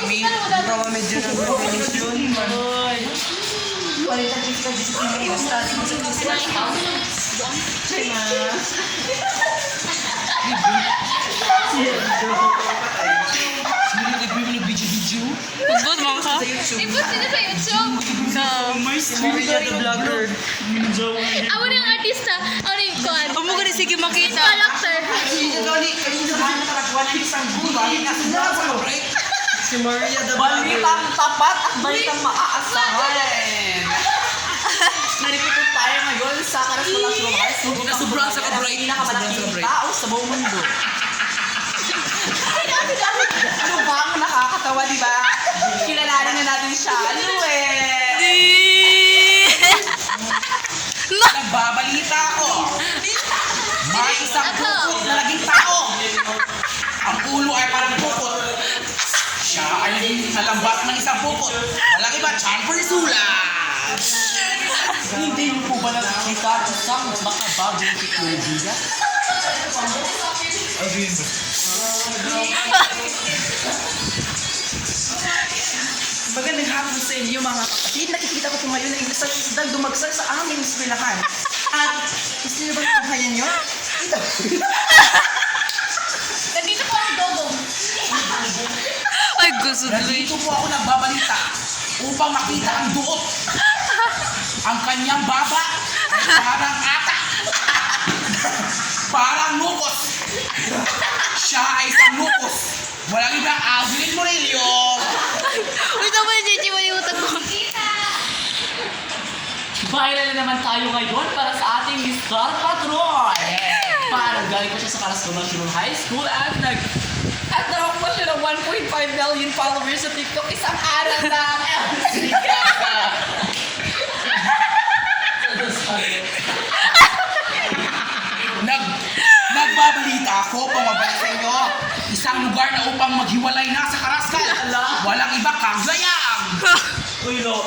May gawa medyo ng definition. Palitan physical discipline. Basta Pagod mo ka? I-post nila sa YouTube. Maria the vlogger. Ako na yung artista. Ako na yung kuwan. Huwag mo ka na sige makita. Character. Si Maria the vlogger. Balitang tapat at balitang maaasahan. Narito tayo ngayon sa Karas Malas Romance. Sobrang sa ka-bright. Pinakamalaking tao sa buong mundo. Ano ba ang nakakatawa, di ba? Kilalanin na natin siya. Nagbabalita ako. May isang pukot na naging tao. Ang ulo ay parang pukot. Siya ay naging nalambat ng isang pukot. Walang iba, Champer Sula. Hindi mo po ba nakikita isang makabagong teknolohiya? Magandang hapon sa inyo mga kapatid. Nakikita ko po ngayon na isang isdang dumagsak sa aming eskwelahan. At gusto niyo ba tunghayan nyo? Ito. Nandito po ang dogong. Ay, gusto tuloy. Nandito po ako nagbabalita upang makita ang duot. Ang kanyang baba ay parang ata. Parang nukos. Siya ay isang nukos. Walang iba, Alvin Murillo. Uy, naman yung chichi mo yung utak ko. Viral na naman tayo ngayon para sa ating Miss Star Patrol. Para galing pa siya sa Caras National High School at nakakuha siya ng 1.5 million followers sa TikTok isang araw lang. Nagbabalita ako, pumabalik sa inyo. Isang lugar na upang maghiwalay na sa Karaskal. Walang iba, Caglayang. Uy, lo.